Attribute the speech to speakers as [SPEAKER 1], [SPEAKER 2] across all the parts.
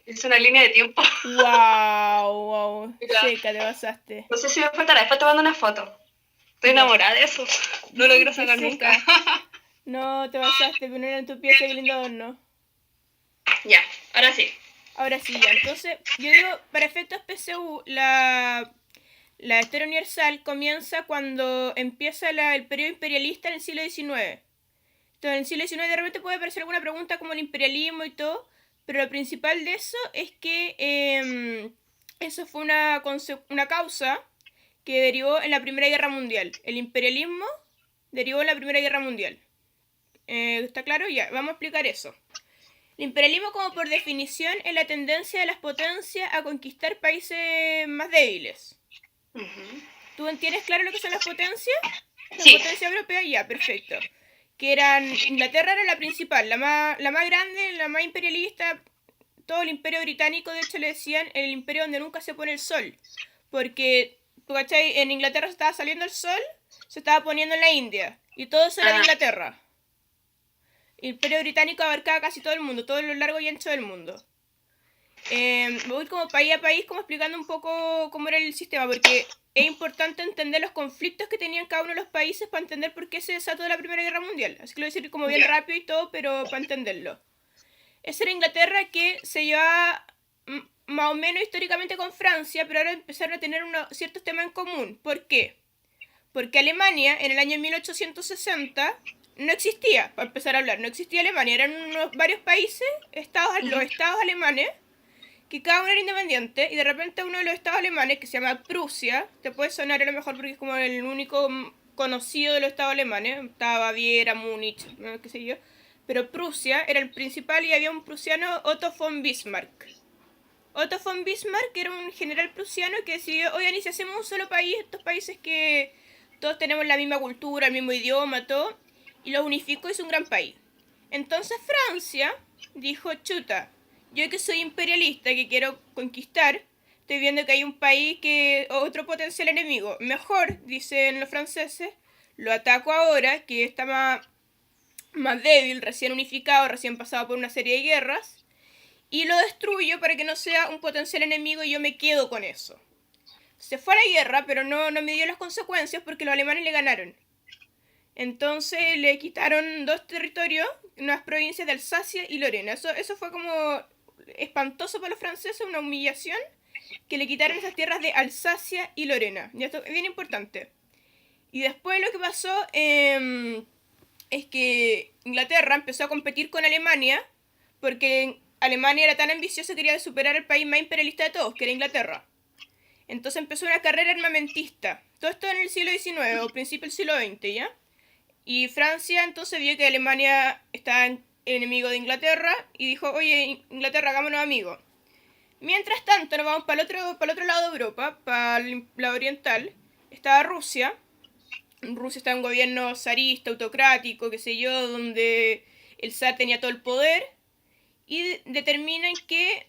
[SPEAKER 1] Es una línea de tiempo.
[SPEAKER 2] Wow,
[SPEAKER 1] Mira,
[SPEAKER 2] seca, te pasaste.
[SPEAKER 1] no sé si me faltará, después te mando una foto. Estoy
[SPEAKER 2] Ya.
[SPEAKER 1] enamorada de eso. No lo quiero
[SPEAKER 2] Qué
[SPEAKER 1] sacar nunca.
[SPEAKER 2] seca. No, te pasaste, poner en tu pieza, qué lindo adorno.
[SPEAKER 1] Ya, ahora sí.
[SPEAKER 2] Ahora sí, ya. Entonces, yo digo, para efectos PSU, la historia universal comienza cuando empieza el periodo imperialista en el siglo XIX. Entonces, en el siglo XIX de repente puede aparecer alguna pregunta como el imperialismo y todo, pero lo principal de eso es que eso fue una causa que derivó en la Primera Guerra Mundial. El imperialismo derivó en la Primera Guerra Mundial. ¿Está claro? Ya, vamos a explicar eso. El imperialismo, como por definición, es la tendencia de las potencias a conquistar países más débiles.
[SPEAKER 1] Ujú.
[SPEAKER 2] ¿Tú tienes claro lo que son las potencias? Las
[SPEAKER 1] Sí.
[SPEAKER 2] potencias europeas, ya, perfecto. Que eran, Inglaterra era la principal, la más grande, la más imperialista. Todo el imperio británico, de hecho, le decían el imperio donde nunca se pone el sol. Porque, ¿tú cachai? En Inglaterra se estaba saliendo el sol, se estaba poniendo en la India. Y todo eso era de
[SPEAKER 1] Ah,
[SPEAKER 2] Inglaterra. El imperio británico abarcaba casi todo el mundo, todo lo largo y ancho del mundo. Me voy como país a país, como explicando un poco cómo era el sistema, porque es importante entender los conflictos que tenían cada uno de los países para entender por qué se desató la Primera Guerra Mundial. Así que lo voy a decir como bien
[SPEAKER 1] ya.
[SPEAKER 2] rápido y todo, pero para entenderlo. Esa era Inglaterra, que se llevaba más o menos históricamente con Francia, pero ahora empezaron a tener ciertos temas en común. ¿Por qué? Porque Alemania en el año 1860 no existía, para empezar a hablar, no existía Alemania, eran varios países, los
[SPEAKER 1] Ujú.
[SPEAKER 2] estados alemanes, que cada uno era independiente, y de repente uno de los estados alemanes, que se llama Prusia, te puede sonar a lo mejor porque es como el único conocido de los estados alemanes, estaba Baviera, Múnich, qué sé yo, pero Prusia era el principal y había un prusiano, Otto von Bismarck. Otto von Bismarck era un general prusiano que decidió, oigan, y si hacemos un solo país, estos países que todos tenemos la misma cultura, el mismo idioma, todo, y los unificó, es un gran país. Entonces Francia dijo, chuta, yo que soy imperialista, que quiero conquistar, estoy viendo que hay un país que otro potencial enemigo. Mejor, dicen los franceses, lo ataco ahora, que está más débil, recién unificado, recién pasado por una serie de guerras, y lo destruyo para que no sea un potencial enemigo y yo me quedo con eso. Se fue a la guerra, pero no midió las consecuencias porque los alemanes le ganaron. Entonces le quitaron dos territorios, unas provincias de Alsacia y Lorena. Eso fue como espantoso para los franceses, una humillación, que le quitaron esas tierras de Alsacia y Lorena. Y esto es bien importante. Y después lo que pasó es que Inglaterra empezó a competir con Alemania porque Alemania era tan ambiciosa que quería superar al país más imperialista de todos, que era Inglaterra. Entonces empezó una carrera armamentista. Todo esto en el siglo XIX o principio del siglo XX, ¿ya? Y Francia entonces vio que Alemania estaba enemigo de Inglaterra y dijo, oye, Inglaterra, hagámonos amigos. Mientras tanto, nos vamos para el otro lado de Europa, para la oriental, estaba Rusia. Rusia estaba en un gobierno zarista, autocrático, qué sé yo, donde el zar tenía todo el poder y determinan que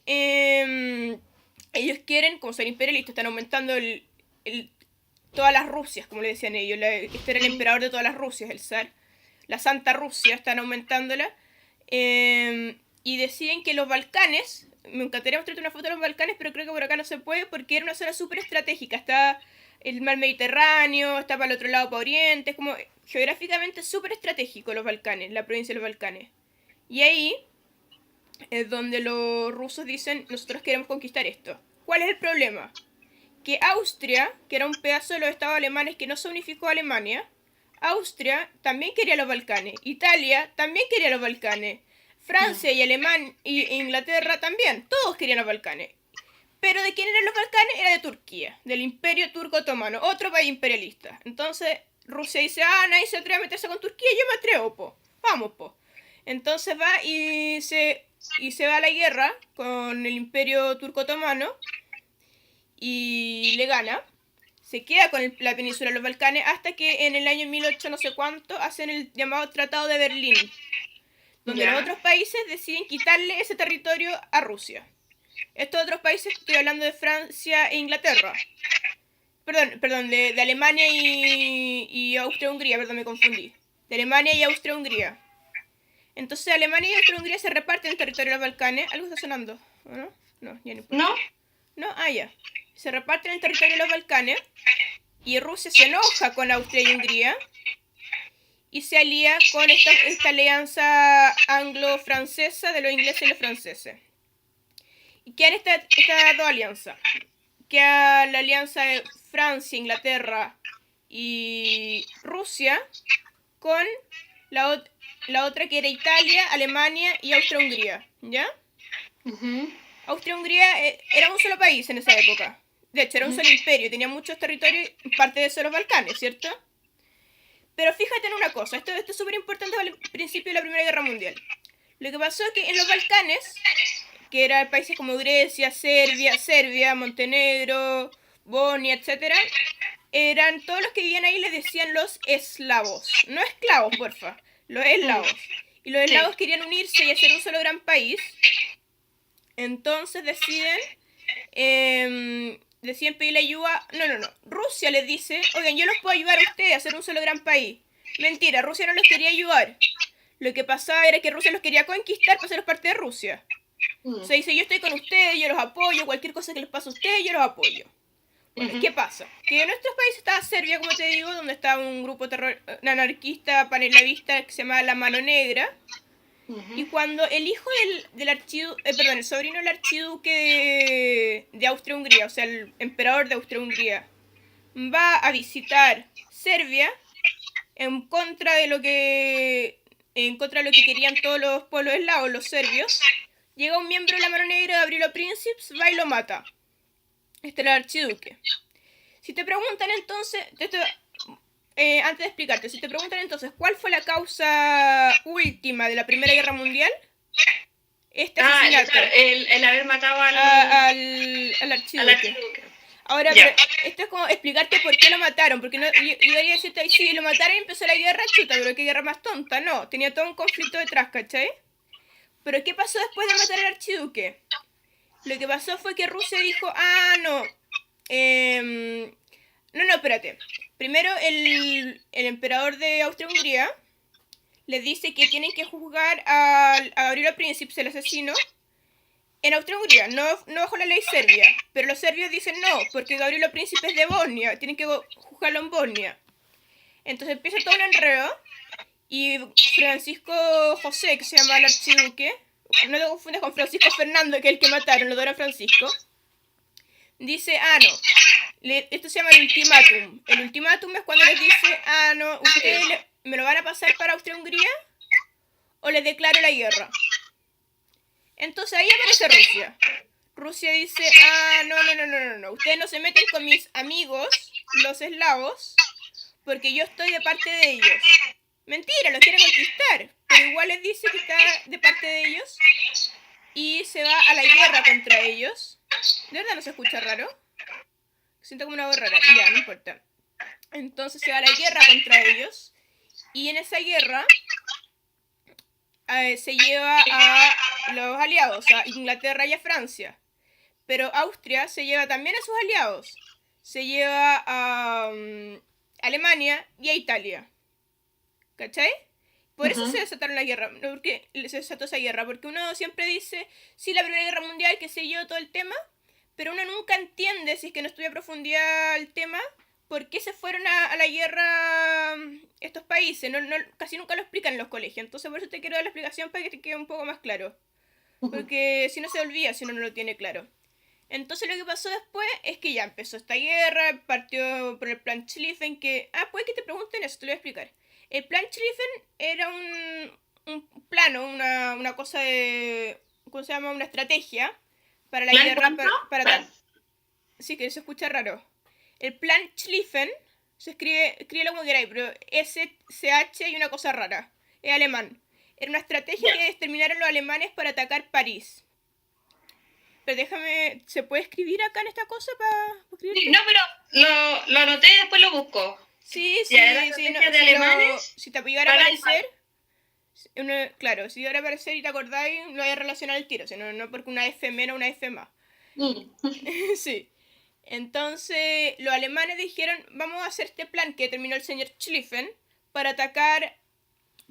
[SPEAKER 2] ellos quieren, como son imperialistas, están aumentando todas las Rusias, como le decían ellos. Este era el emperador de todas las Rusias, el zar. La Santa Rusia, están aumentándola. Y deciden que los Balcanes, me encantaría mostrarte una foto de los Balcanes, pero creo que por acá no se puede porque era una zona súper estratégica. Está el mar Mediterráneo, está para el otro lado, para Oriente, es como geográficamente súper estratégico los Balcanes, la provincia de los Balcanes. Y ahí es donde los rusos dicen, nosotros queremos conquistar esto. ¿Cuál es el problema? Que Austria, que era un pedazo de los estados alemanes que no se unificó a Alemania, Austria también quería los Balcanes, Italia también quería los Balcanes, Francia y Inglaterra también, todos querían los Balcanes. Pero ¿de quién eran los Balcanes? Era de Turquía, del Imperio Turco Otomano, otro país imperialista. Entonces Rusia dice, nadie se atreve a meterse con Turquía, yo me atrevo, po. Vamos, po. Entonces va y se va a la guerra con el Imperio Turco Otomano y le gana. Se queda con la península de los Balcanes hasta que en el año 1800 no sé cuánto hacen el llamado Tratado de Berlín, donde los
[SPEAKER 1] Ya.
[SPEAKER 2] otros países deciden quitarle ese territorio a Rusia. Estos otros países, estoy hablando de Francia e Inglaterra. Perdón, de Alemania y Austria-Hungría, perdón, me confundí. De Alemania y Austria-Hungría. Entonces Alemania y Austria-Hungría se reparten el territorio de los Balcanes. Algo está sonando. ¿o no? No, ya no importa.
[SPEAKER 1] ¿No?
[SPEAKER 2] No, ya. Se reparten el territorio de los Balcanes y Rusia se enoja con Austria y Hungría y se alía con esta alianza anglo-francesa de los ingleses y los franceses. ¿Y qué han estas dos alianzas? Queda la alianza de Francia, Inglaterra y Rusia con la otra que era Italia, Alemania y Austria-Hungría, ¿ya?
[SPEAKER 1] Ujú.
[SPEAKER 2] Austria-Hungría era un solo país en esa época. De hecho, era un solo imperio, tenía muchos territorios, parte de eso los Balcanes, ¿cierto? Pero fíjate en una cosa, esto es súper importante al principio de la Primera Guerra Mundial. Lo que pasó es que en los Balcanes, que eran países como Grecia, Serbia, Montenegro, Bosnia, etc., eran todos los que vivían ahí les decían los eslavos. No esclavos, porfa, los eslavos. Y los eslavos querían unirse y hacer un solo gran país. Entonces deciden pedirle ayuda. No. Rusia les dice, oigan, yo los puedo ayudar a ustedes a hacer un solo gran país. Mentira, Rusia no los quería ayudar. Lo que pasaba era que Rusia los quería conquistar para ser parte de Rusia. O sea, dice, yo estoy con ustedes, yo los apoyo, cualquier cosa que les pase a ustedes, yo los apoyo. Bueno, ¿qué pasa? Que en nuestros países estaba Serbia, como te digo, donde estaba un grupo anarquista panelavista que se llama La Mano Negra. Y cuando el hijo el sobrino del archiduque de Austria-Hungría, o sea, el emperador de Austria-Hungría, va a visitar Serbia en contra de lo que querían todos los pueblos eslavos, los serbios, llega un miembro de la Mano Negra, Gavrilo Princip, va y lo mata. Este era el archiduque. Si te preguntan entonces, antes de explicarte, si te preguntan entonces cuál fue la causa última de la Primera Guerra Mundial, asesinato.
[SPEAKER 1] Claro, el haber matado
[SPEAKER 2] al archiduque. Ahora, pero esto es como explicarte por qué lo mataron, porque no, yo debería decirte, sí, lo mataron y empezó la guerra, chuta, pero qué guerra más tonta, no, tenía todo un conflicto detrás, ¿cachai? Pero ¿qué pasó después de matar al archiduque? Lo que pasó fue que Rusia dijo, no, espérate. Primero el emperador de Austria-Hungría les dice que tienen que juzgar a Gavrilo Princip, el asesino, en Austria-Hungría, no bajo la ley serbia. Pero los serbios dicen no, porque Gavrilo Princip es de Bosnia, tienen que juzgarlo en Bosnia. Entonces empieza todo un enredo y Francisco José, que se llama el archiduque, no te confundas con Francisco Fernando, que es el que mataron, los dos eran Francisco, dice, no, esto se llama el ultimátum. El ultimátum es cuando les dice, no, ustedes me lo van a pasar para Austria-Hungría o les declaro la guerra. Entonces ahí aparece Rusia. Rusia dice, no, ustedes no se meten con mis amigos, los eslavos, porque yo estoy de parte de ellos. Mentira, los quiere conquistar, pero igual les dice que está de parte de ellos y se va a la guerra contra ellos. ¿De verdad no se escucha raro? Siento como una voz rara. Ya, no importa. Entonces se va a la guerra contra ellos y en esa guerra se lleva a los aliados, a Inglaterra y a Francia. Pero Austria se lleva también a sus aliados. Se lleva a Alemania y a Italia. ¿Cachai? Por eso se desataron la guerra. Porque se desató esa guerra. Porque uno siempre dice, sí, la Primera Guerra Mundial, que sé yo, todo el tema. Pero uno nunca entiende, si es que no estudia a profundidad el tema, por qué se fueron a la guerra estos países. Casi nunca lo explican en los colegios. Entonces por eso te quiero dar la explicación para que te quede un poco más claro. Porque si no se olvida, si uno no lo tiene claro. Entonces lo que pasó después es que ya empezó esta guerra, partió por el plan Schlieffen, que... puede que te pregunten eso, te lo voy a explicar. El plan Schlieffen era un plano, una cosa de... ¿Cómo se llama? Una estrategia para la guerra... Para sí, que se escucha raro. El plan Schlieffen se escríbelo como queráis, pero SCH y una cosa rara. Es alemán. Era una estrategia que determinaron los alemanes para atacar París. Pero déjame, ¿se puede escribir acá en esta cosa para escribir?
[SPEAKER 1] Sí, no, pero lo anoté y después lo busco.
[SPEAKER 2] Sí,
[SPEAKER 1] de alemanes.
[SPEAKER 2] Si te llegara a aparecer, claro, si llegara a aparecer y te acordáis, lo voy a relacionar al tiro, sino no porque una F menos, una F más. Sí. Entonces, los alemanes dijeron, vamos a hacer este plan que determinó el señor Schlieffen para atacar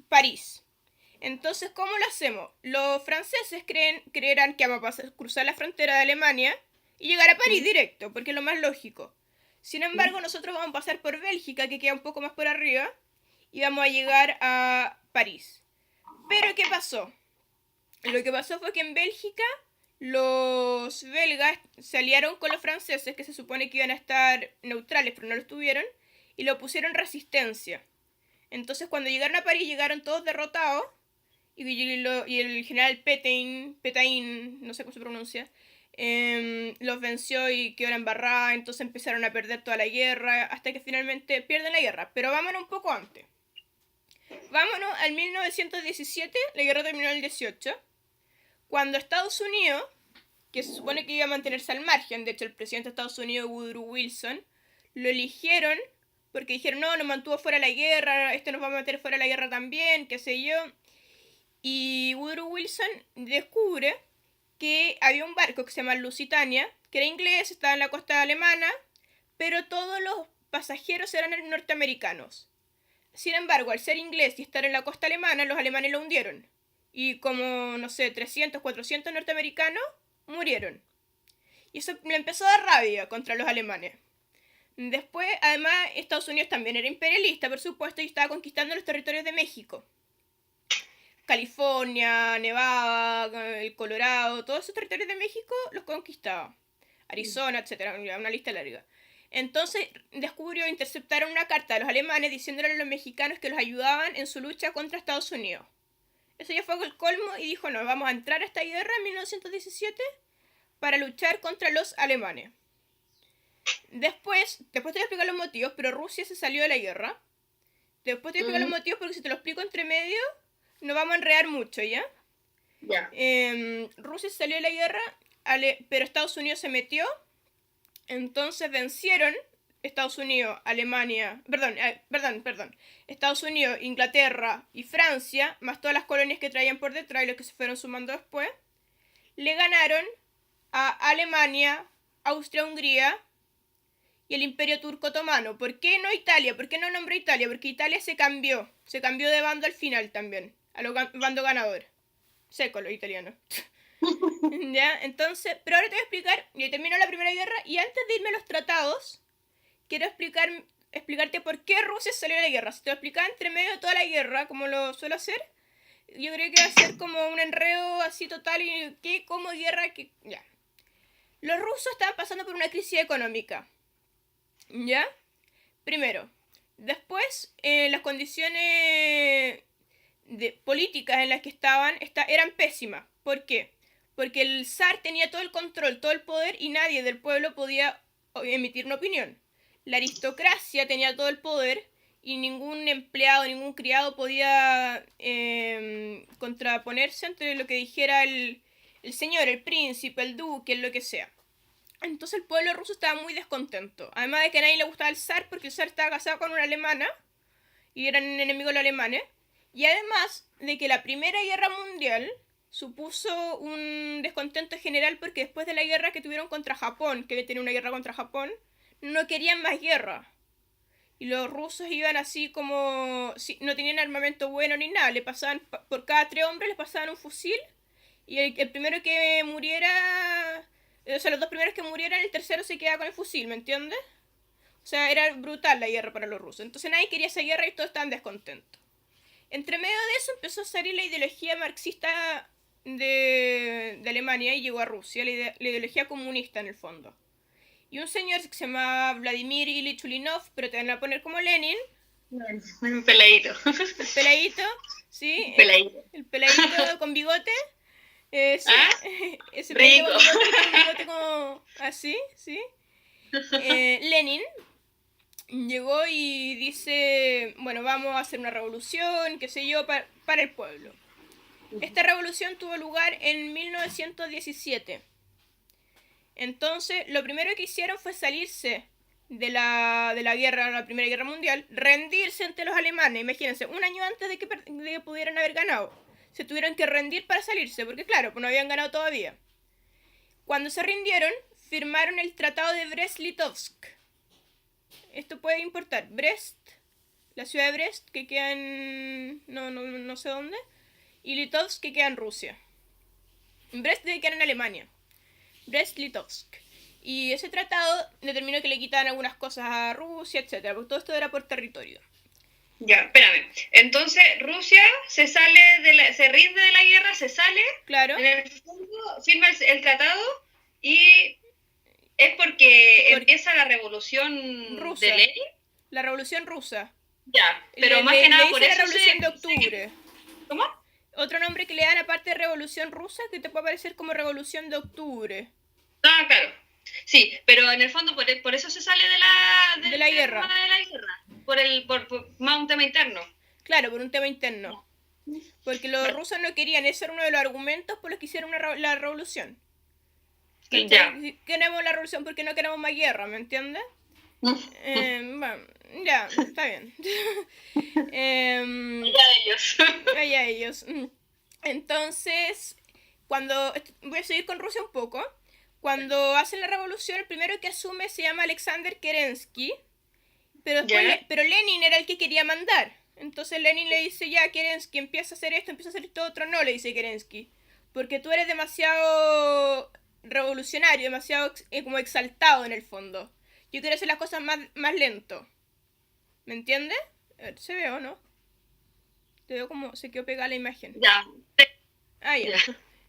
[SPEAKER 2] París. Entonces, ¿cómo lo hacemos? Los franceses creerán que vamos a cruzar la frontera de Alemania y llegar a París directo, porque es lo más lógico. Sin embargo, nosotros vamos a pasar por Bélgica, que queda un poco más por arriba, y vamos a llegar a París. Pero, ¿qué pasó? Lo que pasó fue que en Bélgica los belgas se aliaron con los franceses, que se supone que iban a estar neutrales, pero no lo estuvieron, y lo pusieron resistencia. Entonces, cuando llegaron a París, llegaron todos derrotados, y el general Pétain, no sé cómo se pronuncia, los venció y quedó embarrada, entonces empezaron a perder toda la guerra, hasta que finalmente pierden la guerra. Pero vámonos un poco antes. Vámonos al 1917, la guerra terminó en el 18, cuando Estados Unidos, que se supone que iba a mantenerse al margen, de hecho el presidente de Estados Unidos, Woodrow Wilson, lo eligieron porque dijeron, no, nos mantuvo fuera de la guerra, este nos va a meter fuera de la guerra también, qué sé yo. Y Woodrow Wilson descubre que había un barco que se llama Lusitania, que era inglés, estaba en la costa alemana, pero todos los pasajeros eran norteamericanos. Sin embargo, al ser inglés y estar en la costa alemana, los alemanes lo hundieron. Y como, no sé, 300, 400 norteamericanos murieron. Y eso le empezó a dar rabia contra los alemanes. Después, además, Estados Unidos también era imperialista, por supuesto, y estaba conquistando los territorios de México. California, Nevada, el Colorado, todos esos territorios de México los conquistaba. Arizona, etcétera, una lista larga. Entonces interceptaron una carta de los alemanes diciéndole a los mexicanos que los ayudaban en su lucha contra Estados Unidos. Eso ya fue el colmo y dijo, no, vamos a entrar a esta guerra en 1917 para luchar contra los alemanes. Después te voy a explicar los motivos, pero Rusia se salió de la guerra. Después te voy a explicar los motivos porque si te lo explico entre medio, nos vamos a enredar mucho, ¿ya?
[SPEAKER 1] Ya.
[SPEAKER 2] Rusia se salió de la guerra, pero Estados Unidos se metió. Entonces vencieron Estados Unidos, Alemania, Estados Unidos, Inglaterra y Francia, más todas las colonias que traían por detrás y los que se fueron sumando después, le ganaron a Alemania, Austria-Hungría y el Imperio Turco Otomano. ¿Por qué no Italia? ¿Por qué no nombré Italia? Porque Italia se cambió de bando al final también, a los bando ganador. Seco los italianos. ¿Ya? Entonces, pero ahora te voy a explicar, y terminó la Primera Guerra, y antes de irme a los tratados, quiero explicarte por qué Rusia salió de la guerra. Si te lo explicaba entre medio de toda la guerra, como lo suelo hacer, yo creo que va a ser como un enredo así total, y qué, cómo, guerra, que ya. Los rusos estaban pasando por una crisis económica, ¿ya? Primero. Después, las condiciones políticas en las que estaban eran pésimas. ¿Por qué? Porque el zar tenía todo el control, todo el poder y nadie del pueblo podía emitir una opinión. La aristocracia tenía todo el poder y ningún empleado, ningún criado podía contraponerse ante lo que dijera el señor, el príncipe, el duque, lo que sea. Entonces el pueblo ruso estaba muy descontento. Además de que a nadie le gustaba el zar porque el zar estaba casado con una alemana y eran enemigos los alemanes. Y además de que la Primera Guerra Mundial supuso un descontento general porque después de la guerra que tuvieron contra Japón, que había tenido una guerra contra Japón, no querían más guerra. Y los rusos iban así como... no tenían armamento bueno ni nada. Le pasaban, por cada 3 hombres les pasaban un fusil. Y el primero que muriera... O sea, los 2 primeros que murieran, el tercero se quedaba con el fusil, ¿me entiendes? O sea, era brutal la guerra para los rusos. Entonces nadie quería esa guerra y todos estaban descontentos. Entre medio de eso empezó a salir la ideología marxista de Alemania y llegó a Rusia, la ideología comunista en el fondo. Y un señor que se llama Vladimir Ilich Ulyanov, pero te van a poner como Lenin.
[SPEAKER 1] Un peladito.
[SPEAKER 2] El peladito, ¿sí?
[SPEAKER 1] Peladito.
[SPEAKER 2] El peladito con bigote. Sí, ese
[SPEAKER 1] rico.
[SPEAKER 2] con bigote como así, ¿sí? Lenin llegó y dice, bueno, vamos a hacer una revolución, qué sé yo, para el pueblo. Esta revolución tuvo lugar en 1917. Entonces, lo primero que hicieron fue salirse de la guerra, la Primera Guerra Mundial, rendirse ante los alemanes. Imagínense, un año antes de que pudieran haber ganado. Se tuvieron que rendir para salirse, porque claro, pues no habían ganado todavía. Cuando se rindieron, firmaron el Tratado de Brest-Litovsk. Esto puede importar. Brest, la ciudad de Brest, que queda en... no sé dónde. y Litovsk, que queda en Rusia. Brest debe quedar en Alemania. Brest-Litovsk. Y ese tratado determinó que le quitaban algunas cosas a Rusia, etcétera, porque todo esto era por territorio.
[SPEAKER 1] Ya, espérame. Entonces, Rusia se se rinde de la guerra, se sale,
[SPEAKER 2] Claro.
[SPEAKER 1] en el fondo firma el tratado y es porque empieza la revolución
[SPEAKER 2] Rusa.
[SPEAKER 1] de Lenin.
[SPEAKER 2] La revolución rusa.
[SPEAKER 1] Ya, pero más que nada por
[SPEAKER 2] la
[SPEAKER 1] eso
[SPEAKER 2] revolución de octubre.
[SPEAKER 1] ¿Cómo?
[SPEAKER 2] Otro nombre que le dan aparte de revolución rusa que te puede parecer como revolución de octubre.
[SPEAKER 1] Ah, claro. Sí, pero en el fondo por eso se sale
[SPEAKER 2] de la guerra.
[SPEAKER 1] De la guerra. Por más un tema interno.
[SPEAKER 2] Claro, por un tema interno. Porque los rusos no querían, ese era uno de los argumentos por los que hicieron la revolución.
[SPEAKER 1] Ya.
[SPEAKER 2] Queremos la revolución porque no queremos más guerra, ¿me entiendes? Bueno, ya, está bien.
[SPEAKER 1] Allá ellos.
[SPEAKER 2] Allá ellos. Entonces, cuando... Voy a seguir con Rusia un poco. Cuando hacen la revolución, el primero que asume se llama Alexander Kerensky. Pero después pero Lenin era el que quería mandar. Entonces Lenin le dice, ya, Kerensky, empieza a hacer esto otro. No, le dice Kerensky. Porque tú eres demasiado revolucionario, demasiado como exaltado en el fondo. Yo quiero hacer las cosas más lento. ¿Me entiendes? ¿Se ve o no? Te veo como se quedó pegada la imagen.
[SPEAKER 1] Ya.
[SPEAKER 2] Ah, ya.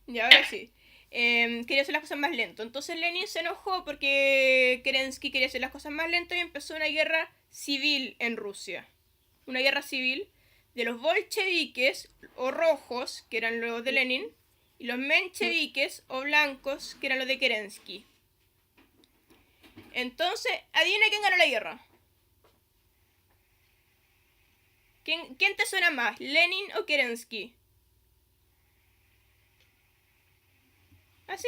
[SPEAKER 2] Ya, ahora sí. Quería hacer las cosas más lento. Entonces Lenin se enojó porque Kerensky quería hacer las cosas más lento y empezó una guerra civil en Rusia. Una guerra civil de los bolcheviques o rojos, que eran los de Lenin, y los mencheviques o blancos, que eran los de Kerensky. Entonces, adivina quién ganó la guerra. ¿Quién te suena más, Lenin o Kerensky? Así,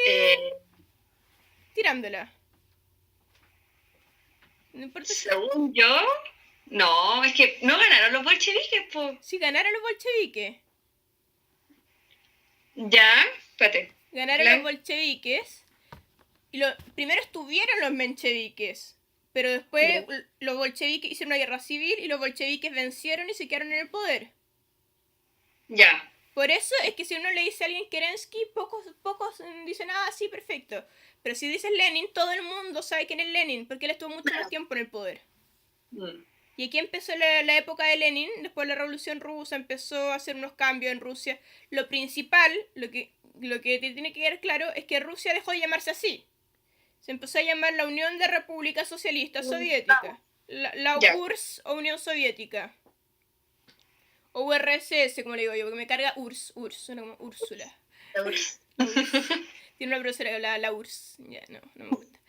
[SPEAKER 2] tirándola. No importa si...
[SPEAKER 1] Según yo, no, es que no ganaron los bolcheviques, po.
[SPEAKER 2] Sí, ganaron los bolcheviques.
[SPEAKER 1] Ya, espérate.
[SPEAKER 2] Ganaron los bolcheviques. Y primero estuvieron los mencheviques. Pero después los bolcheviques hicieron una guerra civil y los bolcheviques vencieron y se quedaron en el poder.
[SPEAKER 1] Ya.
[SPEAKER 2] Por eso es que si uno le dice a alguien Kerensky, pocos dicen, ah, sí, perfecto. Pero si dices Lenin, todo el mundo sabe quién es Lenin, porque él estuvo mucho más tiempo en el poder. Y aquí empezó la época de Lenin, después de la Revolución Rusa, empezó a hacer unos cambios en Rusia. Lo principal, lo que te tiene que quedar claro, es que Rusia dejó de llamarse así. Se empezó a llamar la Unión de Repúblicas Socialistas Soviéticas. La URSS o Unión Soviética. O URSS, como le digo yo, porque me carga URSS, suena como Úrsula.
[SPEAKER 1] La URSS.
[SPEAKER 2] Tiene una profesora que habla la URSS. Ya, no me gusta.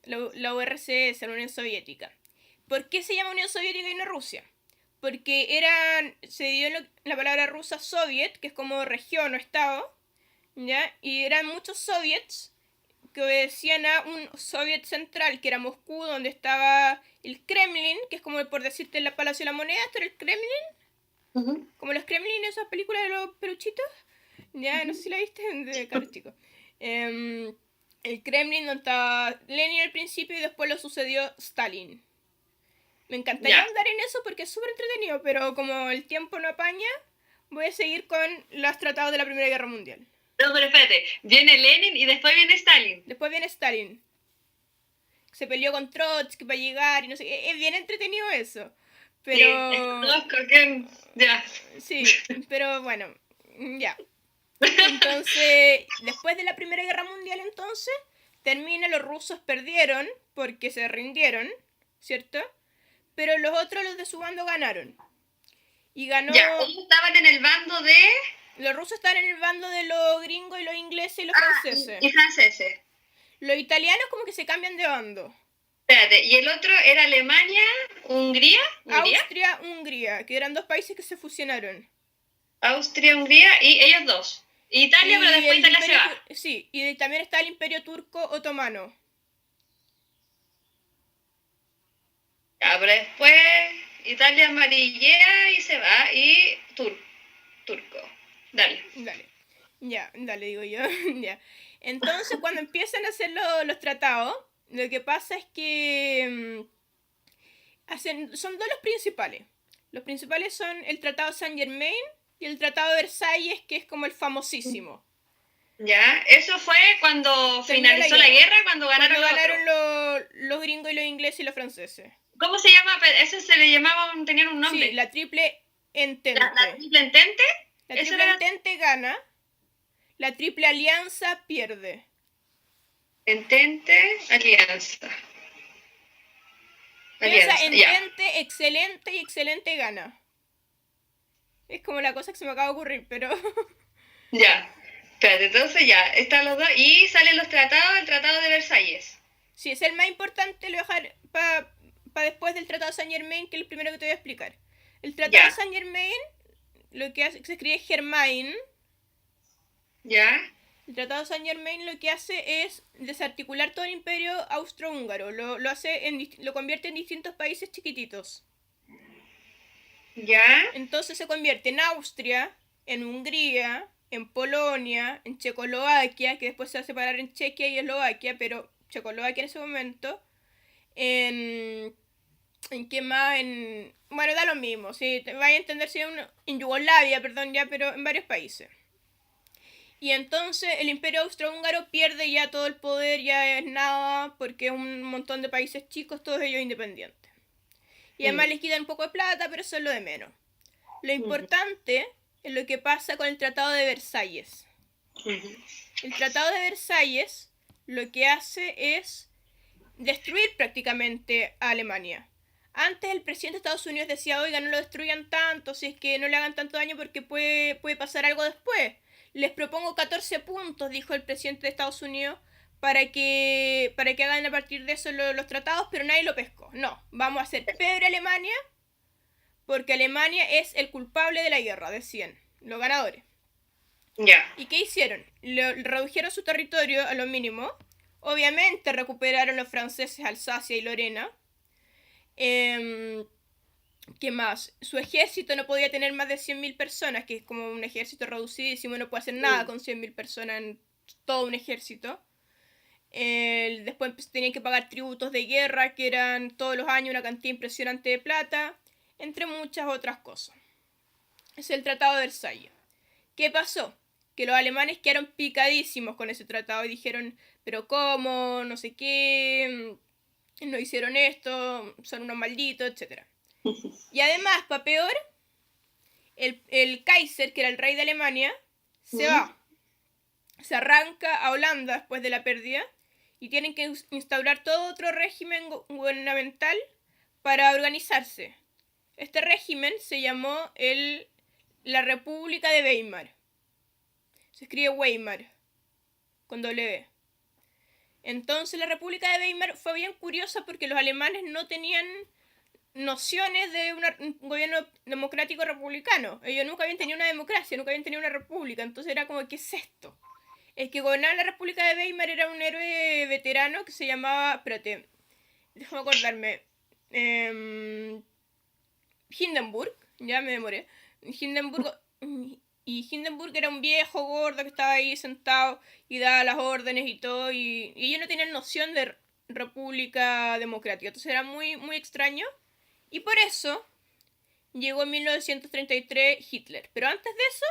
[SPEAKER 2] La URSS, la Unión Soviética. ¿Por qué se llama Unión Soviética y no Rusia? Porque se dio la palabra rusa soviet, que es como región o estado, ¿ya? Y eran muchos soviets que obedecían a un soviet central, que era Moscú, donde estaba el Kremlin, que es como por decirte el Palacio de la Moneda, esto era el Kremlin. Como los Kremlin, esas películas de los peluchitos. Ya, no sé si la viste, de cabros chicos. El Kremlin, donde estaba Lenin al principio y después lo sucedió Stalin. Me encantaría andar en eso porque es súper entretenido, pero como el tiempo no apaña, voy a seguir con los tratados de la Primera Guerra Mundial.
[SPEAKER 1] No, pero espérate, viene Lenin y después viene Stalin.
[SPEAKER 2] Después viene Stalin. Se peleó con Trotsky para llegar y no sé qué. Es bien entretenido eso. Pero...
[SPEAKER 1] Ya.
[SPEAKER 2] Sí, pero bueno, ya. Entonces, después de la Primera Guerra Mundial, entonces, termina, los rusos perdieron porque se rindieron, ¿cierto? Pero los otros, los de su bando, ganaron. Y ganó...
[SPEAKER 1] Ya, ellos estaban en el bando de...
[SPEAKER 2] Los rusos estaban en el bando de los gringos y los ingleses y los franceses.
[SPEAKER 1] Y franceses.
[SPEAKER 2] Los italianos como que se cambian de bando.
[SPEAKER 1] Espérate, y el otro era Alemania, Hungría.
[SPEAKER 2] Austria, Hungría, que eran dos países que se fusionaron.
[SPEAKER 1] Austria, Hungría y ellos dos. Italia, pero después Italia se va.
[SPEAKER 2] Sí, y también está el Imperio Turco Otomano.
[SPEAKER 1] Ya, pero después Italia amarillea y se va y turco. Dale.
[SPEAKER 2] Ya, dale, digo yo. Ya. Entonces, cuando empiezan a hacer los tratados, lo que pasa es que son dos los principales. Los principales son el Tratado Saint Germain y el Tratado de Versalles, que es como el famosísimo.
[SPEAKER 1] Ya, eso fue cuando
[SPEAKER 2] Terminó
[SPEAKER 1] finalizó la guerra, cuando ganaron
[SPEAKER 2] Cuando
[SPEAKER 1] los
[SPEAKER 2] ganaron
[SPEAKER 1] otros.
[SPEAKER 2] los gringos y los ingleses y los franceses.
[SPEAKER 1] ¿Cómo se llama? Ese se le llamaba, tenían un nombre.
[SPEAKER 2] Sí, la triple entente.
[SPEAKER 1] ¿La triple entente?
[SPEAKER 2] La triple entente gana, la triple alianza pierde.
[SPEAKER 1] Entente, alianza.
[SPEAKER 2] Piensa entente, excelente y excelente gana. Es como la cosa que se me acaba de ocurrir, pero...
[SPEAKER 1] Ya. Espérate, entonces ya, están los dos. Y salen los tratados, el Tratado de Versalles.
[SPEAKER 2] Sí, es el más importante, lo voy a dejar para después del Tratado de Saint Germain, que es el primero que te voy a explicar. El Tratado de Saint Germain, lo que hace, se escribe Germain.
[SPEAKER 1] Ya.
[SPEAKER 2] El Tratado de Saint Germain lo que hace es desarticular todo el imperio austrohúngaro. Lo convierte en distintos países chiquititos.
[SPEAKER 1] Ya.
[SPEAKER 2] Entonces se convierte en Austria, en Hungría, en Polonia, en Checoslovaquia, que después se va a separar en Chequia y Eslovaquia, pero Checoslovaquia en ese momento. ¿En qué más? Bueno, da lo mismo. Si te vaya a entender, si en Yugoslavia, perdón, ya, pero en varios países. Y entonces el imperio austrohúngaro pierde ya todo el poder, ya es nada, porque es un montón de países chicos, todos ellos independientes. Y además les quitan un poco de plata, pero eso es lo de menos. Lo importante es lo que pasa con el Tratado de Versalles. El Tratado de Versalles lo que hace es destruir prácticamente a Alemania. Antes el presidente de Estados Unidos decía, oiga, no lo destruyan tanto, si es que no le hagan tanto daño porque puede pasar algo después. Les propongo 14 puntos, dijo el presidente de Estados Unidos, para que hagan a partir de eso los tratados, pero nadie lo pescó. No, vamos a hacer pebre a Alemania, porque Alemania es el culpable de la guerra, decían los ganadores.
[SPEAKER 1] Ya.
[SPEAKER 2] ¿Y qué hicieron? Redujeron su territorio a lo mínimo. Obviamente recuperaron los franceses Alsacia y Lorena. ¿Qué más? Su ejército no podía tener más de 100.000 personas, que es como un ejército reducidísimo, no puede hacer nada con 100.000 personas en todo un ejército. Después tenían que pagar tributos de guerra, que eran todos los años una cantidad impresionante de plata, entre muchas otras cosas. Es el Tratado de Versalles. ¿Qué pasó? Que los alemanes quedaron picadísimos con ese tratado y dijeron, pero ¿cómo? No sé qué, no hicieron esto, son unos malditos, etc. Y además, para peor, el Kaiser, que era el rey de Alemania, se va. Se arranca a Holanda después de la pérdida y tienen que instaurar todo otro régimen gubernamental para organizarse. Este régimen se llamó la República de Weimar. Se escribe Weimar, con W. Entonces la República de Weimar fue bien curiosa porque los alemanes no tenían nociones de un gobierno democrático republicano. Ellos nunca habían tenido una democracia, nunca habían tenido una república. Entonces era como, ¿qué es esto? El que gobernaba la República de Weimar era un héroe veterano que se llamaba... Espérate, déjame acordarme. Hindenburg, ya me demoré. Hindenburg era un viejo gordo que estaba ahí sentado y daba las órdenes y todo. Y ellos no tenían noción de república democrática. Entonces era muy, muy extraño. Y por eso llegó en 1933 Hitler. Pero antes de eso,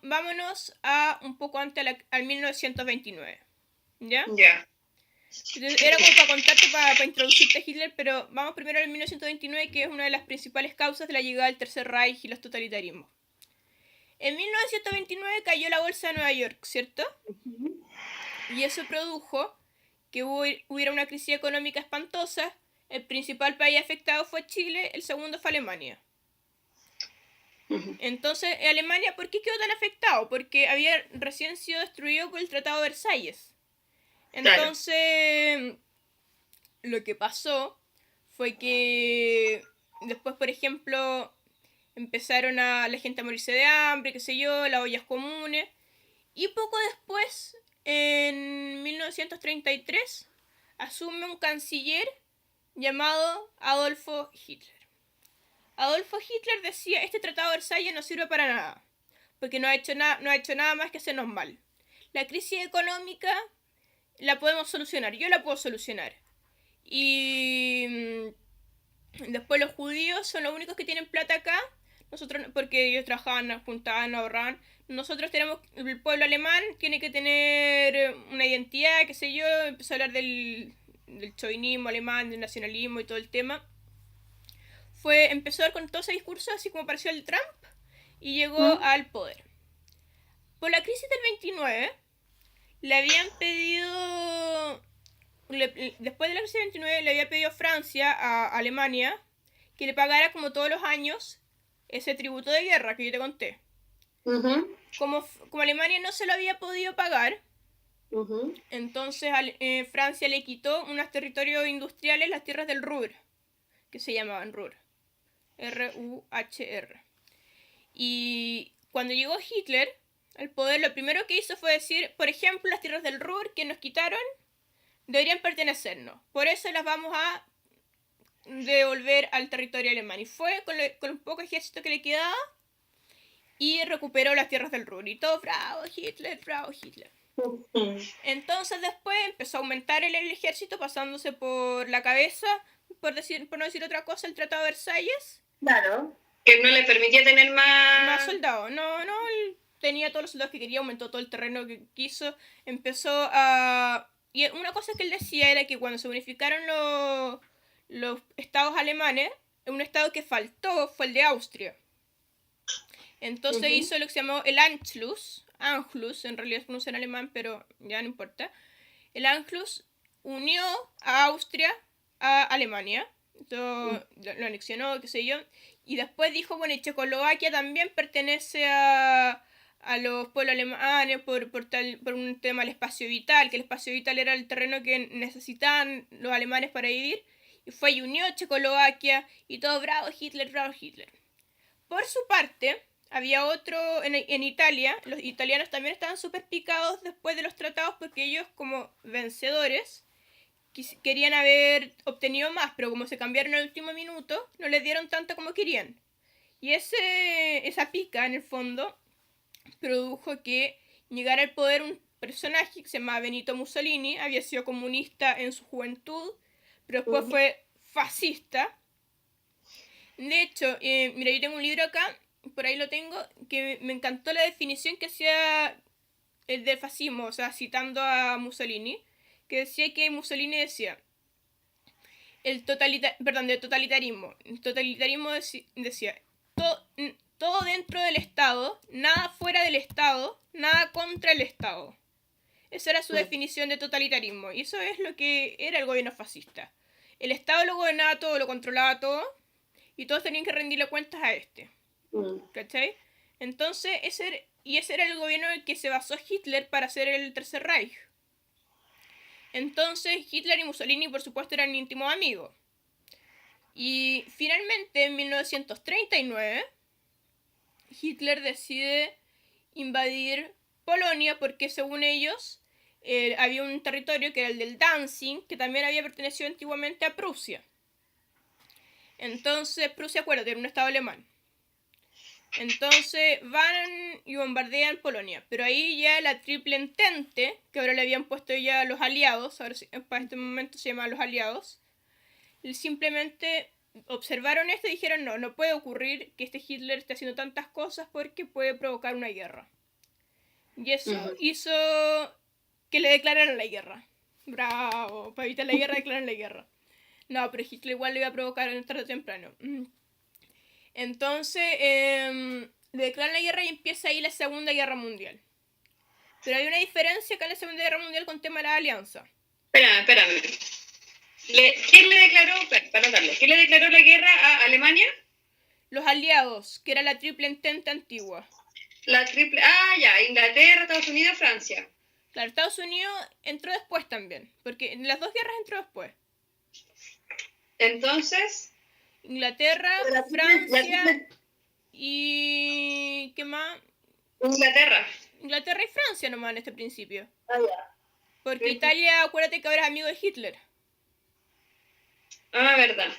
[SPEAKER 2] vámonos a un poco antes, al 1929. ¿Ya?
[SPEAKER 1] Ya.
[SPEAKER 2] Era como para contarte, para introducirte a Hitler, pero vamos primero al 1929, que es una de las principales causas de la llegada del Tercer Reich y los totalitarismos. En 1929 cayó la bolsa de Nueva York, ¿cierto? Y eso produjo que hubiera una crisis económica espantosa. El principal país afectado fue Chile, el segundo fue Alemania. Entonces, Alemania, ¿por qué quedó tan afectado? Porque había recién sido destruido por el Tratado de Versalles. Entonces, lo que pasó fue que después, por ejemplo, empezaron la gente a morirse de hambre, qué sé yo, las ollas comunes. Y poco después, en 1933, asume un canciller llamado Adolfo Hitler. Adolfo Hitler decía, este Tratado de Versalles no sirve para nada, porque no ha hecho nada más que hacernos mal. La crisis económica la podemos solucionar, yo la puedo solucionar. Y después los judíos son los únicos que tienen plata acá, nosotros, porque ellos trabajaban, juntaban, ahorraban. Nosotros tenemos, el pueblo alemán tiene que tener una identidad, qué sé yo, empezó a hablar del chauvinismo alemán, del nacionalismo y todo el tema. Empezó a dar con todo ese discurso así como pareció el Trump y llegó al poder. Por la crisis del 29, le habían pedido, después de la crisis del 29, le había pedido Francia a Alemania que le pagara como todos los años ese tributo de guerra que yo te conté. Como Alemania no se lo había podido pagar, entonces Francia le quitó unos territorios industriales, las tierras del Ruhr, que se llamaban Ruhr. R-U-H-R. Y cuando llegó Hitler al poder, lo primero que hizo fue decir, por ejemplo, las tierras del Ruhr que nos quitaron deberían pertenecernos. Por eso las vamos a devolver al territorio alemán. Y fue con un poco ejército que le quedaba y recuperó las tierras del Ruhr. Y todo, bravo Hitler, bravo Hitler. Entonces después empezó a aumentar el ejército pasándose por la cabeza, por no decir otra cosa, el Tratado de Versalles.
[SPEAKER 1] Claro. Que no le permitía tener más
[SPEAKER 2] soldados. No, él tenía todos los soldados que quería, aumentó todo el terreno que quiso, empezó a... Y una cosa que él decía era que cuando se unificaron los estados alemanes, un estado que faltó fue el de Austria. Entonces hizo lo que se llamó el Anschluss, en realidad se pronuncia en alemán, pero ya no importa. El Anschluss unió a Austria a Alemania, lo anexionó, qué sé yo, y después dijo, bueno, y Checoslovaquia también pertenece a los pueblos alemanes por un tema del espacio vital, que el espacio vital era el terreno que necesitaban los alemanes para vivir, y fue y unió a Checoslovaquia, y todo bravo Hitler, bravo Hitler. Por su parte, había otro en Italia, los italianos también estaban súper picados después de los tratados porque ellos como vencedores querían haber obtenido más, pero como se cambiaron al último minuto, no les dieron tanto como querían. Y esa pica, en el fondo, produjo que llegara al poder un personaje que se llama Benito Mussolini, había sido comunista en su juventud, pero después fue fascista. De hecho, mira, yo tengo un libro acá, por ahí lo tengo, que me encantó la definición que hacía el del fascismo, o sea, citando a Mussolini, que decía que Mussolini decía del totalitarismo. El totalitarismo decía todo dentro del Estado, nada fuera del Estado, nada contra el Estado. Esa era su definición de totalitarismo, y eso es lo que era el gobierno fascista. El Estado lo gobernaba todo, lo controlaba todo, y todos tenían que rendirle cuentas a este. ¿Cachai? Entonces, ese era el gobierno en el que se basó Hitler para hacer el Tercer Reich. Entonces, Hitler y Mussolini, por supuesto, eran íntimos amigos. Y finalmente, en 1939, Hitler decide invadir Polonia porque, según ellos, había un territorio que era el del Danzig, que también había pertenecido antiguamente a Prusia. Entonces, Prusia, acuérdate, era un estado alemán. Entonces van y bombardean Polonia. Pero ahí ya la Triple Entente, que ahora le habían puesto ya los aliados, ahora para este momento se llaman los aliados, simplemente observaron esto y dijeron no puede ocurrir que este Hitler esté haciendo tantas cosas porque puede provocar una guerra. Y eso hizo que le declararan la guerra. Bravo, para evitar la guerra declaran la guerra. No, pero Hitler igual le iba a provocar tarde o temprano. Entonces, le declaran la guerra y empieza ahí la Segunda Guerra Mundial. Pero hay una diferencia acá en la Segunda Guerra Mundial con el tema de la alianza.
[SPEAKER 1] Espérame. ¿Quién le declaró, para darle, quién le declaró la guerra a Alemania?
[SPEAKER 2] Los aliados, que era la Triple Entente antigua.
[SPEAKER 1] Inglaterra, Estados Unidos, Francia.
[SPEAKER 2] Claro, Estados Unidos entró después también, porque en las dos guerras entró después.
[SPEAKER 1] Entonces,
[SPEAKER 2] Inglaterra, Francia y... ¿qué más? Inglaterra y Francia nomás en este principio. Porque Italia, acuérdate que ahora es amigo de Hitler.
[SPEAKER 1] Verdad.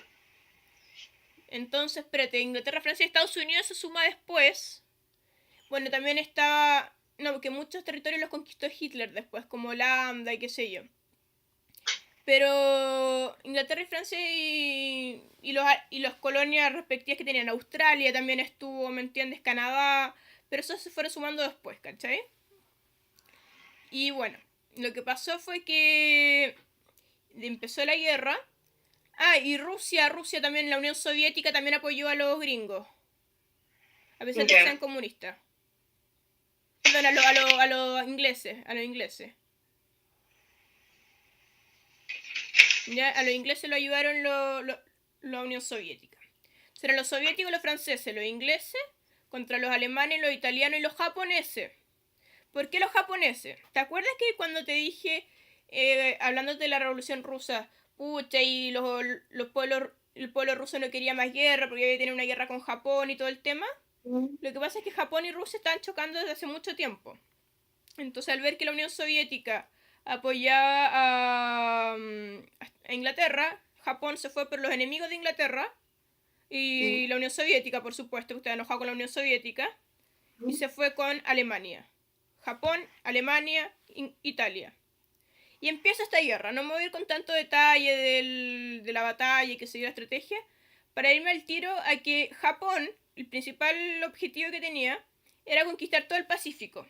[SPEAKER 2] Entonces, espérate, Inglaterra, Francia y Estados Unidos se suma después. Bueno, también estaba... No, porque muchos territorios los conquistó Hitler después, como Holanda y qué sé yo. Pero Inglaterra y Francia y las colonias respectivas que tenían, Australia también estuvo, ¿me entiendes? Canadá, pero eso se fueron sumando después, ¿cachai? Y bueno, lo que pasó fue que empezó la guerra. Ah, y Rusia también, la Unión Soviética también apoyó a los gringos, a pesar de que
[SPEAKER 1] Ya.
[SPEAKER 2] sean comunistas. Perdón, a los ingleses, a los ingleses. Ya, a los ingleses lo ayudaron la Unión Soviética. Serán los soviéticos, los franceses, los ingleses contra los alemanes, los italianos y los japoneses. ¿Por qué los japoneses? ¿Te acuerdas que cuando te dije, hablando de la Revolución Rusa, pucha, y los pueblos, el pueblo ruso no quería más guerra porque había tenido una guerra con Japón y todo el tema? Lo que pasa es que Japón y Rusia estaban chocando desde hace mucho tiempo. Entonces, al ver que la Unión Soviética apoyaba a Inglaterra, Japón se fue por los enemigos de Inglaterra y la Unión Soviética, por supuesto, que estaba enojado con la Unión Soviética, y se fue con Alemania. Japón, Alemania, Italia. Y empieza esta guerra. No me voy a ir con tanto detalle de la batalla y que se dio la estrategia, para irme al tiro a que Japón, el principal objetivo que tenía, era conquistar todo el Pacífico.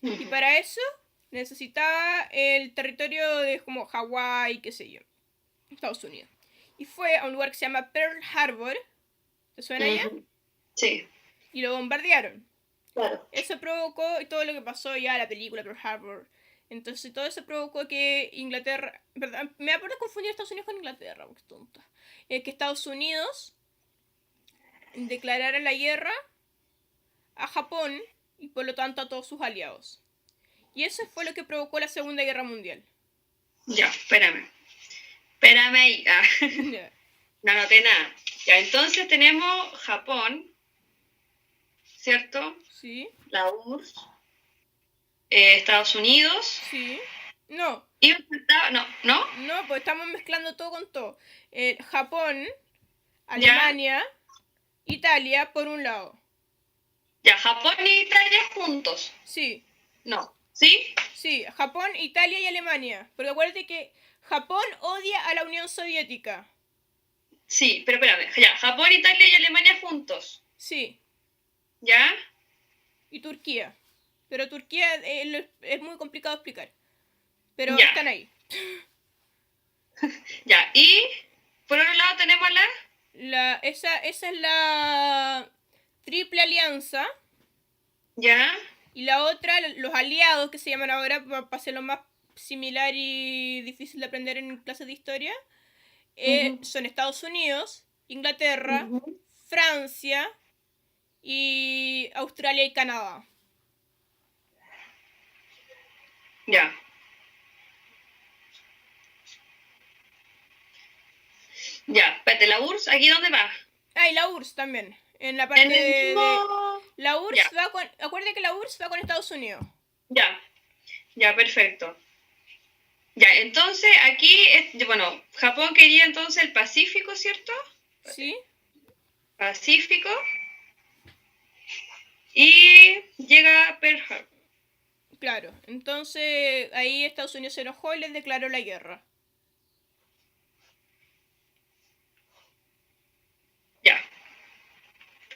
[SPEAKER 2] Y para eso necesitaba el territorio de como Hawái, qué sé yo, Estados Unidos. Y fue a un lugar que se llama Pearl Harbor. ¿Te suena ya?
[SPEAKER 1] Sí,
[SPEAKER 2] Y lo bombardearon.
[SPEAKER 1] claro.
[SPEAKER 2] Eso provocó y todo lo que pasó ya la película Pearl Harbor. Entonces todo eso provocó que Inglaterra, ¿verdad? Me da por confundir Estados Unidos con Inglaterra, porque es tonta. Que Estados Unidos declarara la guerra a Japón y por lo tanto a todos sus aliados. Y eso fue lo que provocó la Segunda Guerra Mundial.
[SPEAKER 1] Ya, espérame. Espérame ahí. Ah.
[SPEAKER 2] Ya.
[SPEAKER 1] No anoté nada. Ya, entonces tenemos Japón, ¿cierto?
[SPEAKER 2] Sí,
[SPEAKER 1] La URSS, Estados Unidos.
[SPEAKER 2] sí. No,
[SPEAKER 1] Y me faltaba, no, ¿no?
[SPEAKER 2] no, pues estamos mezclando todo con todo. Japón,
[SPEAKER 1] Ya,
[SPEAKER 2] Alemania, Italia, por un lado.
[SPEAKER 1] ya, Japón y Italia juntos.
[SPEAKER 2] Sí,
[SPEAKER 1] No, ¿sí?
[SPEAKER 2] sí, Japón, Italia y Alemania. Porque acuérdate que Japón odia a la Unión Soviética.
[SPEAKER 1] Sí, pero espérame, ya, Japón, Italia y Alemania juntos.
[SPEAKER 2] Sí,
[SPEAKER 1] ¿Ya?
[SPEAKER 2] y Turquía. Pero Turquía es muy complicado de explicar. Pero
[SPEAKER 1] Ya,
[SPEAKER 2] están ahí.
[SPEAKER 1] ya. Y por otro lado tenemos
[SPEAKER 2] Esa es la Triple Alianza.
[SPEAKER 1] ya,
[SPEAKER 2] Y la otra, los aliados que se llaman ahora, para hacerlo más similar y difícil de aprender en clases de historia, son Estados Unidos, Inglaterra, Francia y Australia y Canadá.
[SPEAKER 1] ya. Ya, espérate, la URSS, ¿aquí dónde va?
[SPEAKER 2] Ah, y la URSS también. En la parte
[SPEAKER 1] En el mismo...
[SPEAKER 2] la
[SPEAKER 1] Ya,
[SPEAKER 2] URSS va con... Acuérdate que la URSS va con Estados Unidos.
[SPEAKER 1] ya, ya, perfecto. Ya, entonces aquí, bueno, Japón quería entonces el Pacífico, ¿cierto?
[SPEAKER 2] ¿Sí?
[SPEAKER 1] Pacífico. Y llega Pearl Harbor.
[SPEAKER 2] Claro. Entonces ahí Estados Unidos se enojó y les declaró la guerra.
[SPEAKER 1] Ya,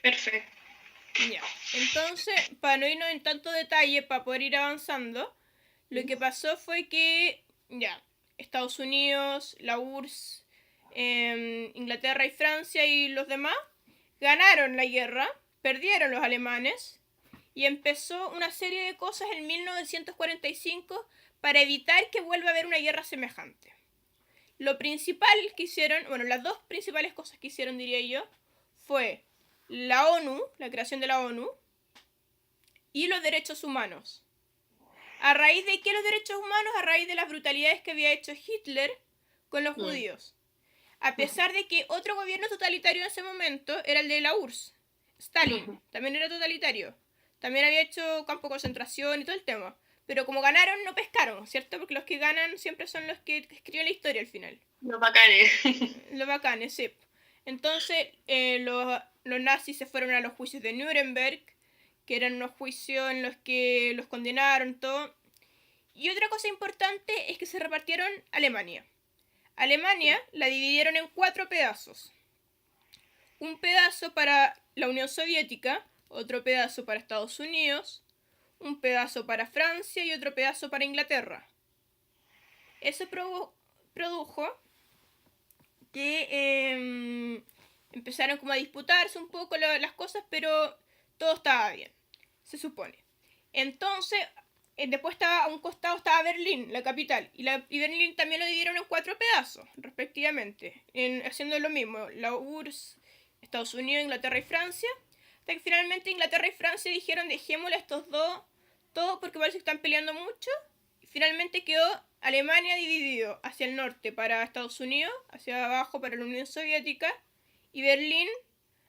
[SPEAKER 1] perfecto.
[SPEAKER 2] Ya. Entonces, para no irnos en tanto detalle, para poder ir avanzando, lo que pasó fue que, ya, Estados Unidos, la URSS, Inglaterra y Francia y los demás ganaron la guerra, perdieron los alemanes y empezó una serie de cosas en 1945 para evitar que vuelva a haber una guerra semejante. Lo principal que hicieron, bueno, las dos principales cosas que hicieron, diría yo, fue la ONU, la creación de la ONU, y los derechos humanos. ¿A raíz de qué los derechos humanos? A raíz de las brutalidades que había hecho Hitler con los judíos. A pesar de que otro gobierno totalitario en ese momento era el de la URSS. Stalin también era totalitario. También había hecho campo de concentración y todo el tema. Pero como ganaron, no pescaron, ¿cierto? Porque los que ganan siempre son los que escriben la historia al final.
[SPEAKER 1] Los bacanes.
[SPEAKER 2] Los bacanes, sí. Entonces, los nazis se fueron a los juicios de Nuremberg, que eran unos juicios en los que los condenaron, todo. Y otra cosa importante es que se repartieron Alemania. Alemania la dividieron en 4 pedazos. Un pedazo para la Unión Soviética, otro pedazo para Estados Unidos, un pedazo para Francia y otro pedazo para Inglaterra. Eso produjo que empezaron como a disputarse un poco las cosas, pero todo estaba bien, se supone. Entonces, después a un costado estaba Berlín, la capital, y Berlín también lo dividieron en 4 pedazos, respectivamente, haciendo lo mismo, la URSS, Estados Unidos, Inglaterra y Francia, hasta que finalmente Inglaterra y Francia dijeron dejémosle a estos dos, todo porque parece que están peleando mucho, y finalmente quedó Alemania dividido hacia el norte para Estados Unidos, hacia abajo para la Unión Soviética, y Berlín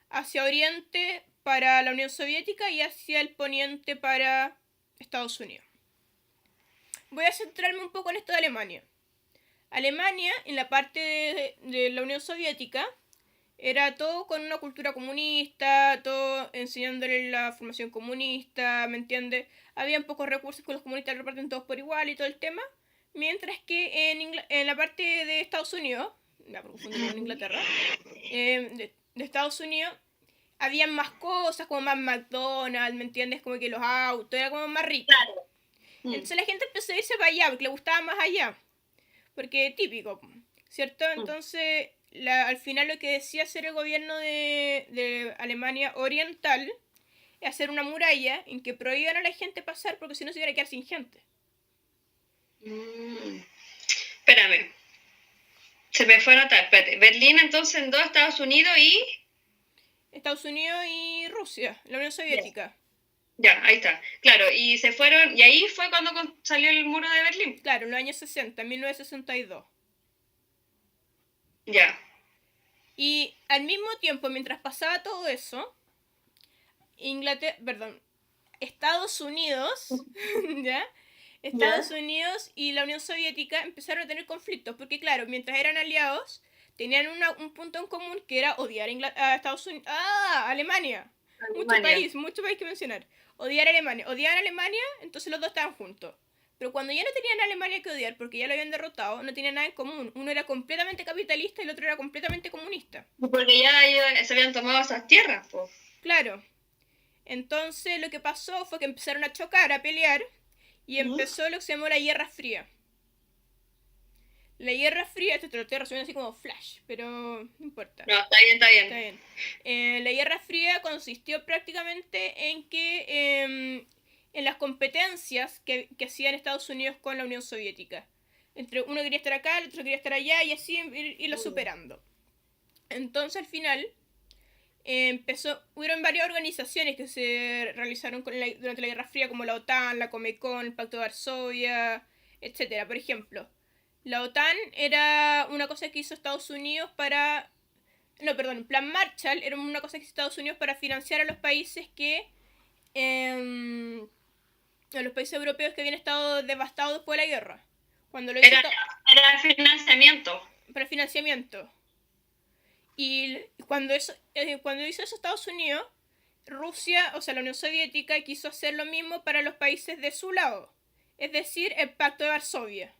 [SPEAKER 2] hacia oriente para la Unión Soviética y hacia el poniente para Estados Unidos. Voy a centrarme un poco en esto de Alemania. Alemania, en la parte de la Unión Soviética, era todo con una cultura comunista, todo enseñándole la formación comunista, ¿me entiendes? Habían pocos recursos que los comunistas reparten todos por igual y todo el tema. Mientras que en la parte de Estados Unidos, me confundí con Inglaterra, de Estados Unidos, habían más cosas, como más McDonald's, ¿me entiendes? Como que los autos, era como más rico.
[SPEAKER 1] Claro.
[SPEAKER 2] Entonces la gente empezó a irse para allá, porque le gustaba más allá. Porque típico, ¿cierto? Entonces, al final lo que decía hacer el gobierno de Alemania Oriental es hacer una muralla en que prohíban a la gente pasar porque si no se iban a quedar sin gente.
[SPEAKER 1] Espérame. Se me fue a notar. Espérate. Berlín entonces en 2, Estados Unidos y...
[SPEAKER 2] Estados Unidos y Rusia, la Unión Soviética.
[SPEAKER 1] Ya, ahí está. Claro, y se fueron... Y ahí fue cuando salió el muro de Berlín.
[SPEAKER 2] Claro, en los años 60, en 1962.
[SPEAKER 1] Ya.
[SPEAKER 2] Y al mismo tiempo, mientras pasaba todo eso, Estados Unidos, ¿ya? Estados Unidos y la Unión Soviética empezaron a tener conflictos, porque claro, mientras eran aliados, tenían un punto en común que era odiar a Estados Unidos. ¡Ah! Alemania. Mucho país que mencionar. Odiar a Alemania, entonces los dos estaban juntos. Pero cuando ya no tenían a Alemania que odiar, porque ya lo habían derrotado, no tenían nada en común. Uno era completamente capitalista y el otro era completamente comunista.
[SPEAKER 1] Porque ya ellos se habían tomado esas tierras, pues.
[SPEAKER 2] Claro. Entonces lo que pasó fue que empezaron a chocar, a pelear, y empezó lo que se llamó la Guerra Fría. La Guerra Fría, esto te lo estoy resumiendo así como flash, pero no importa.
[SPEAKER 1] No, está bien, está bien.
[SPEAKER 2] Está bien. La Guerra Fría consistió prácticamente en que en las competencias que hacían Estados Unidos con la Unión Soviética. Entre uno quería estar acá, el otro quería estar allá y así irlo superando. Entonces al final hubieron varias organizaciones que se realizaron durante la Guerra Fría, como la OTAN, la Comecon, el Pacto de Varsovia, etc. Por ejemplo, la OTAN era una cosa que hizo Estados Unidos para... No, perdón, el Plan Marshall era una cosa que hizo Estados Unidos para financiar a los países que... a los países europeos que habían estado devastados después de la guerra. Cuando lo hizo
[SPEAKER 1] era financiamiento.
[SPEAKER 2] Para financiamiento. Y cuando hizo eso Estados Unidos, Rusia, o sea, la Unión Soviética, quiso hacer lo mismo para los países de su lado. Es decir, el Pacto de Varsovia.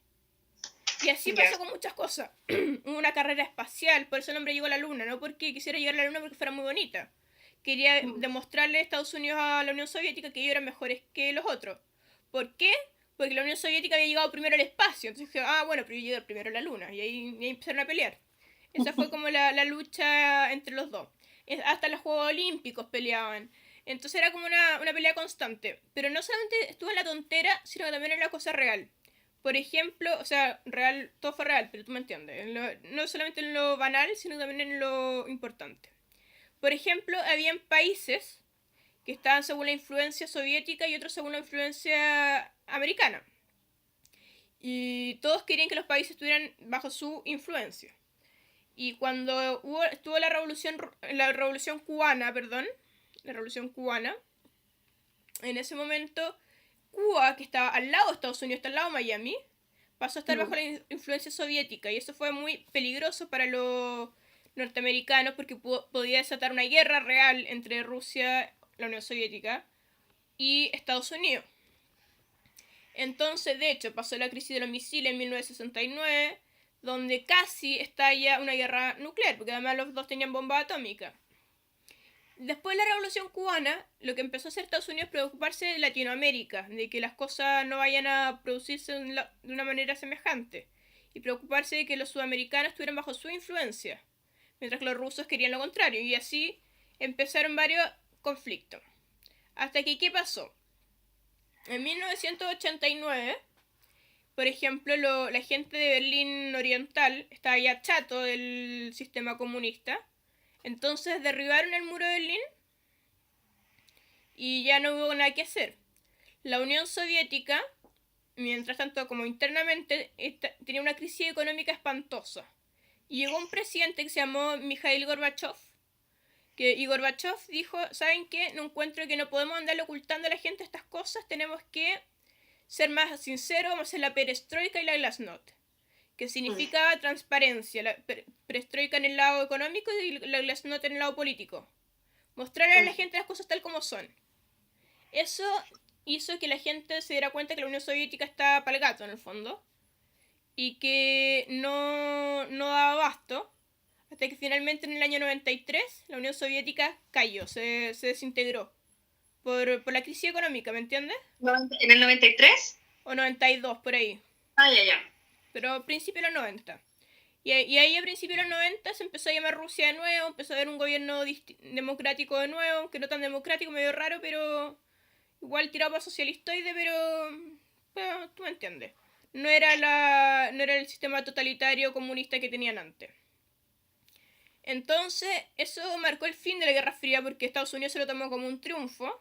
[SPEAKER 2] Y así pasó con muchas cosas. Hubo una carrera espacial, por eso el hombre llegó a la Luna, no porque quisiera llegar a la Luna porque fuera muy bonita. Quería demostrarle a Estados Unidos a la Unión Soviética que ellos eran mejores que los otros. ¿Por qué? Porque la Unión Soviética había llegado primero al espacio. Entonces dije, bueno, pero yo llegué primero a la Luna. Y ahí empezaron a pelear. Esa fue como la lucha entre los dos. Hasta los Juegos Olímpicos peleaban. Entonces era como una pelea constante. Pero no solamente estuvo en la tontera, sino que también en la cosa real. Por ejemplo, o sea, real, todo fue real, pero tú me entiendes. No solamente en lo banal, sino también en lo importante. Por ejemplo, habían países que estaban según la influencia soviética y otros según la influencia americana. Y todos querían que los países estuvieran bajo su influencia. Y cuando estuvo la revolución cubana, en ese momento Cuba, que estaba al lado de Estados Unidos, está al lado de Miami, pasó a estar bajo la influencia soviética. Y eso fue muy peligroso para los norteamericanos porque podía desatar una guerra real entre Rusia, la Unión Soviética, y Estados Unidos. Entonces, de hecho, pasó la crisis de los misiles en 1969, donde casi estalla una guerra nuclear, porque además los dos tenían bomba atómica. Después de la Revolución Cubana, lo que empezó a hacer Estados Unidos es preocuparse de Latinoamérica, de que las cosas no vayan a producirse de una manera semejante, y preocuparse de que los sudamericanos estuvieran bajo su influencia, mientras que los rusos querían lo contrario, y así empezaron varios conflictos. Hasta que, ¿qué pasó? En 1989, por ejemplo, la gente de Berlín Oriental estaba ya chato del sistema comunista, entonces derribaron el muro de Berlín y ya no hubo nada que hacer. La Unión Soviética, mientras tanto como internamente, tenía una crisis económica espantosa. Y llegó un presidente que se llamó Mikhail Gorbachev, y Gorbachev dijo, ¿saben qué? No encuentro que no podemos andarle ocultando a la gente estas cosas, tenemos que ser más sinceros, vamos a hacer la perestroika y la glasnost, que significaba transparencia, la perestroika en el lado económico y la glasnost en el lado político. Mostrarle a la gente las cosas tal como son. Eso hizo que la gente se diera cuenta que la Unión Soviética estaba para el gato, en el fondo, y que no daba abasto, hasta que finalmente en el año 93 la Unión Soviética cayó, se desintegró, por la crisis económica, ¿me entiendes?
[SPEAKER 1] ¿En el 93?
[SPEAKER 2] O 92, por ahí.
[SPEAKER 1] Ah, ya.
[SPEAKER 2] Pero a principios de los 90. Y ahí a principios de los 90 se empezó a llamar Rusia de nuevo, empezó a haber un gobierno democrático de nuevo, aunque no tan democrático, medio raro, pero igual tirado para socialistoide, pero tú me entiendes. No era el sistema totalitario comunista que tenían antes. Entonces, eso marcó el fin de la Guerra Fría porque Estados Unidos se lo tomó como un triunfo.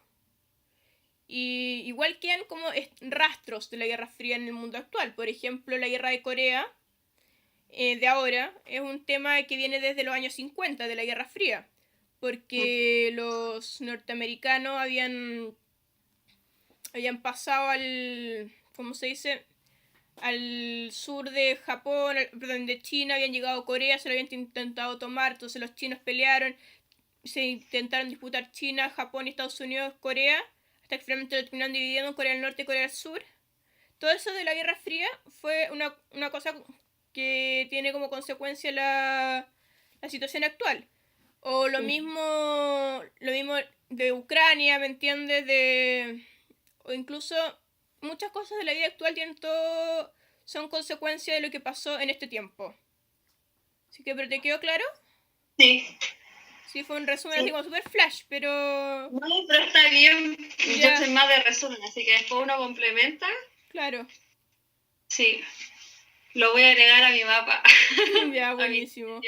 [SPEAKER 2] Y igual quedan como rastros de la Guerra Fría en el mundo actual. Por ejemplo, la Guerra de Corea de ahora es un tema que viene desde los años 50 de la Guerra Fría. Porque los norteamericanos habían pasado ¿cómo se dice? Al sur de Japón, perdón, de China, habían llegado a Corea, se lo habían intentado tomar, entonces los chinos pelearon, se intentaron disputar China, Japón, Estados Unidos, Corea, hasta que finalmente lo terminaron dividiendo en Corea del Norte y Corea del Sur. Todo eso de la Guerra Fría fue una cosa que tiene como consecuencia la situación actual. O lo mismo de Ucrania, ¿me entiendes? O incluso muchas cosas de la vida actual son consecuencia de lo que pasó en este tiempo. Así que, ¿pero te quedó claro?
[SPEAKER 1] Sí.
[SPEAKER 2] Sí, fue un resumen así como super flash, pero...
[SPEAKER 1] No, pero está bien.
[SPEAKER 2] Ya.
[SPEAKER 1] Yo soy más de resumen, así que después uno complementa.
[SPEAKER 2] Claro.
[SPEAKER 1] Sí. Lo voy a agregar a mi mapa.
[SPEAKER 2] Ya, buenísimo.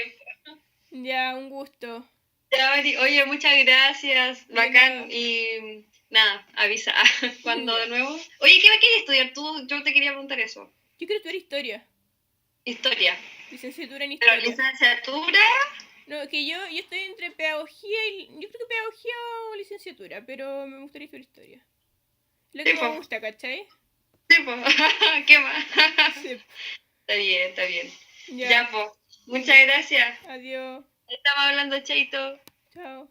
[SPEAKER 2] Ya, un gusto.
[SPEAKER 1] Ya, Mari. Oye, muchas gracias. Bacán. Y nada, avisa cuando de nuevo. Oye, ¿qué quieres estudiar tú? Yo te quería preguntar eso.
[SPEAKER 2] Yo quiero estudiar historia.
[SPEAKER 1] Historia.
[SPEAKER 2] Licenciatura en historia.
[SPEAKER 1] ¿Pero licenciatura?
[SPEAKER 2] No, que yo estoy entre pedagogía y... Yo creo que pedagogía o licenciatura, pero me gustaría estudiar historia. Lo que me gusta, ¿cachai?
[SPEAKER 1] Sí, pues. ¿Qué más?
[SPEAKER 2] Sí.
[SPEAKER 1] Está bien. Ya, pues. Muchas gracias.
[SPEAKER 2] Adiós.
[SPEAKER 1] Estamos hablando, Chaito.
[SPEAKER 2] Chao.